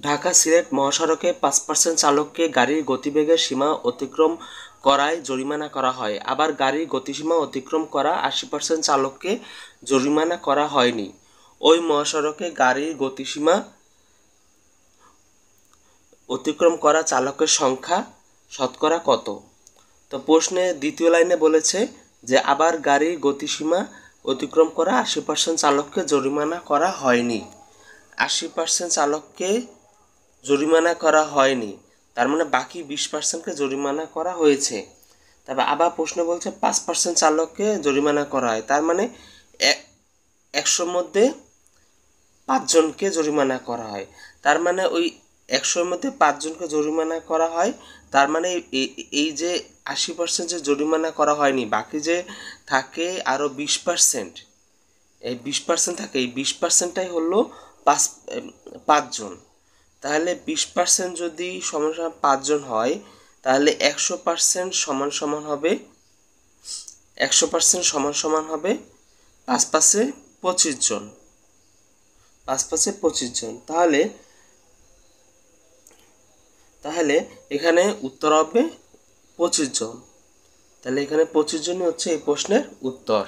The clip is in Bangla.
ঢাকা সিলেট মহাসড়কে 5% চালককে গাড়ির গতিবেগের সীমা অতিক্রম করায় জরিমানা করা হয়, আবার গাড়ির গতিসীমা অতিক্রম করা 80% চালককে জরিমানা করা হয়নি। ওই মহাসড়কে গাড়ির গতিসীমা অতিক্রম করা চালকের সংখ্যা শতকরা কত? তো প্রশ্নে দ্বিতীয় লাইনে বলেছে যে আবার গাড়ির গতিসীমা অতিক্রম করা 80% চালককে জরিমানা করা হয়নি। 80% চালককে জরিমানা করা হয়নি, তার মানে বাকি 20%কে জরিমানা করা হয়েছে। তবে আবার প্রশ্ন বলছে 5% চালককে জরিমানা করা হয়, তার মানে 100-র মধ্যে 5 জনকে জরিমানা করা হয়। তার মানে ওই 100-র মধ্যে 5 জনকে জরিমানা করা হয়, তার মানে এই যে 80% যে জরিমানা করা হয়নি, বাকি যে থাকে আরও 20%, এই 20% থাকে, এই 20%টাই হলো 5 জন। তাহলে 20% যদি সমান সমান 5 জন হয়, তাহলে 100% সমান সমান হবে 100% সমান সমান হবে 5-5-এ 25 জন, 5-5-এ 25 জন। তাহলে তাহলে এখানে উত্তর হবে 25 জন। তাহলে এখানে 25 জনই হচ্ছে এই প্রশ্নের উত্তর।